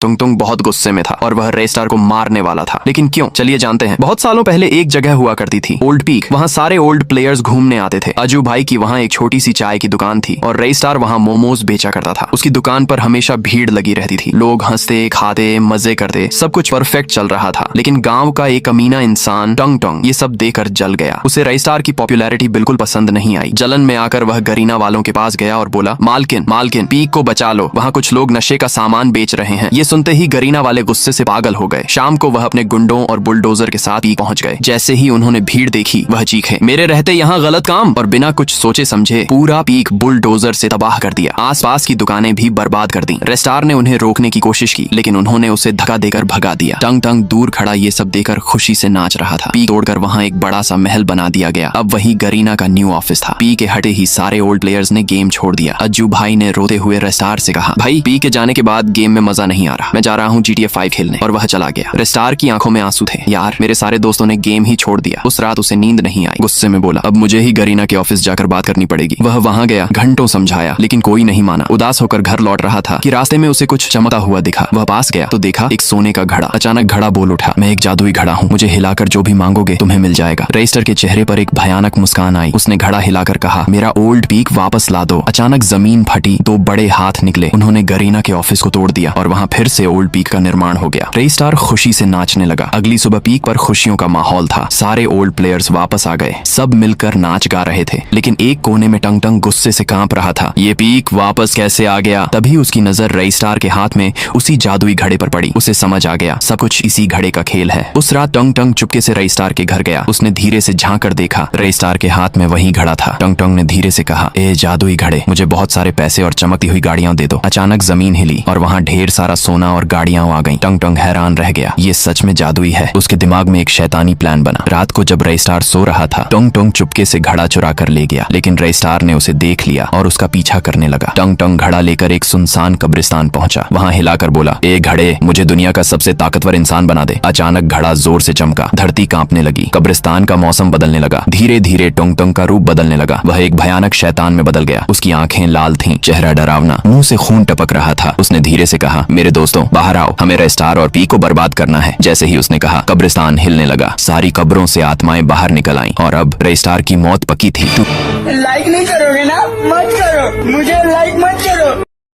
टुंग टुंग बहुत गुस्से में था और वह रेस्टार को मारने वाला था। लेकिन क्यों, चलिए जानते हैं। बहुत सालों पहले एक जगह हुआ करती थी, ओल्ड पीक। वहाँ सारे ओल्ड प्लेयर्स घूमने आते थे। अजू भाई की वहाँ एक छोटी सी चाय की दुकान थी और रेस्टार वहाँ मोमोज बेचा करता था। उसकी दुकान पर हमेशा भीड़ लगी रहती थी। लोग हंसते, खाते, मजे करते, सब कुछ परफेक्ट चल रहा था। लेकिन गाँव का एक अमीना इंसान टंग टंग ये सब देखकर जल गया। उसे रेस्टार की पॉपुलैरिटी बिल्कुल पसंद नहीं आई। जलन में आकर वह गरीना वालों के पास गया और बोला, मालकिन मालकिन, पीक को बचा लो, वहाँ कुछ लोग नशे का सामान बेच रहे हैं। ये सुनते ही गरीना वाले गुस्से से पागल हो गए। शाम को वह अपने गुंडों और बुलडोजर के साथ पीक पहुंच गए। जैसे ही उन्होंने भीड़ देखी, वह चीखे, मेरे रहते यहाँ गलत काम, और बिना कुछ सोचे समझे पूरा पीक बुलडोजर से तबाह कर दिया। आसपास की दुकानें भी बर्बाद कर दी। रेस्टार ने उन्हें रोकने की कोशिश की, लेकिन उन्होंने उसे धक्का देकर भगा दिया। टंग टंग दूर खड़ा ये सब देखकर खुशी से नाच रहा था। पी तोड़कर वहाँ एक बड़ा सा महल बना दिया गया। अब वही गरीना का न्यू ऑफिस था। पी के हटे ही सारे ओल्ड प्लेयर्स ने गेम छोड़ दिया। अज्जू भाई ने रोते हुए रेस्टार से कहा, भाई पी के जाने के बाद गेम में मजा नहीं आ रहा, मैं जा रहा हूँ GTA 5 खेलने। और वह चला गया। रेस्टार की आंखों में आंसू थे। यार, मेरे सारे दोस्तों ने गेम ही छोड़ दिया। उस रात उसे नींद नहीं आई। गुस्से में बोला, अब मुझे ही गरीना के ऑफिस जाकर बात करनी पड़ेगी। वह वहां गया, घंटों समझाया, लेकिन कोई नहीं माना। उदास होकर घर लौट रहा था कि रास्ते में उसे कुछ चमकता हुआ दिखा। वह पास गया तो देखा एक सोने का घड़ा। अचानक घड़ा बोल उठा, मैं एक जादुई घड़ा हूँ, मुझे हिलाकर जो भी मांगोगे तुम्हें मिल जाएगा। रेस्टर के चेहरे पर एक भयानक मुस्कान आई। उसने घड़ा हिलाकर कहा, मेरा ओल्ड पीक वापस ला दो। अचानक जमीन फटी, दो बड़े हाथ निकले। उन्होंने गरीना के ऑफिस को तोड़ दिया और वहां फिर से ओल्ड पीक का निर्माण हो गया। रेस्टार खुशी से नाचने लगा। अगली सुबह पीक पर खुशियों का माहौल था। सारे ओल्ड प्लेयर्स वापस आ गए। सब मिलकर नाच गा रहे थे। लेकिन एक कोने में टंग टंग गुस्से से कांप रहा था। ये पीक वापस कैसे आ गया? तभी उसकी नजर रेस्टार के हाथ में उसी जादुई घड़े पर पड़ी। उसे समझ आ गया, सब कुछ इसी घड़े का खेल है। उस रात टंग टंग चुपके से रेस्टार के घर गया। उसने धीरे से झांक कर देखा, रेस्टार के हाथ में वही घड़ा था। टंग टंग ने धीरे से कहा, ए जादुई घड़े, मुझे बहुत सारे पैसे और चमकती हुई गाड़ियां दे दो। अचानक जमीन हिली और वहां ढेर सारा सोना और गाड़ियां आ गई। टंग टंग हैरान रह गया, ये सच में जादुई है। उसके दिमाग में एक शैतानी प्लान बना। रात को जब रेस्टार सो रहा था, टंग टंग चुपके से घड़ा चुरा कर ले गया। लेकिन रेस्टार ने उसे देख लिया और उसका पीछा करने लगा। टंग टंग घड़ा लेकर एक सुनसान कब्रिस्तान पहुंचा। वहां हिलाकर बोला, ए घड़े, मुझे दुनिया का सबसे ताकतवर इंसान बना दे। अचानक घड़ा जोर से चमका। धरती कांपने लगी। कब्रिस्तान का मौसम बदलने लगा। धीरे धीरे टंग टंग का रूप बदलने लगा। वह एक भयानक शैतान में बदल गया। उसकी आंखें लाल थीं, चेहरा डरावना, मुंह से खून टपक रहा था। उसने धीरे से कहा, मेरे दोस्तों बाहर आओ, हमें रेस्टार और पी को बर्बाद करना है। जैसे ही उसने कहा, कब्रिस्तान हिलने लगा। सारी कब्रों से आत्माएं बाहर निकल आईं और अब रेस्टार की मौत पक्की थी। लाइक नहीं करोगे ना? मत करो, मुझे लाइक मत करो।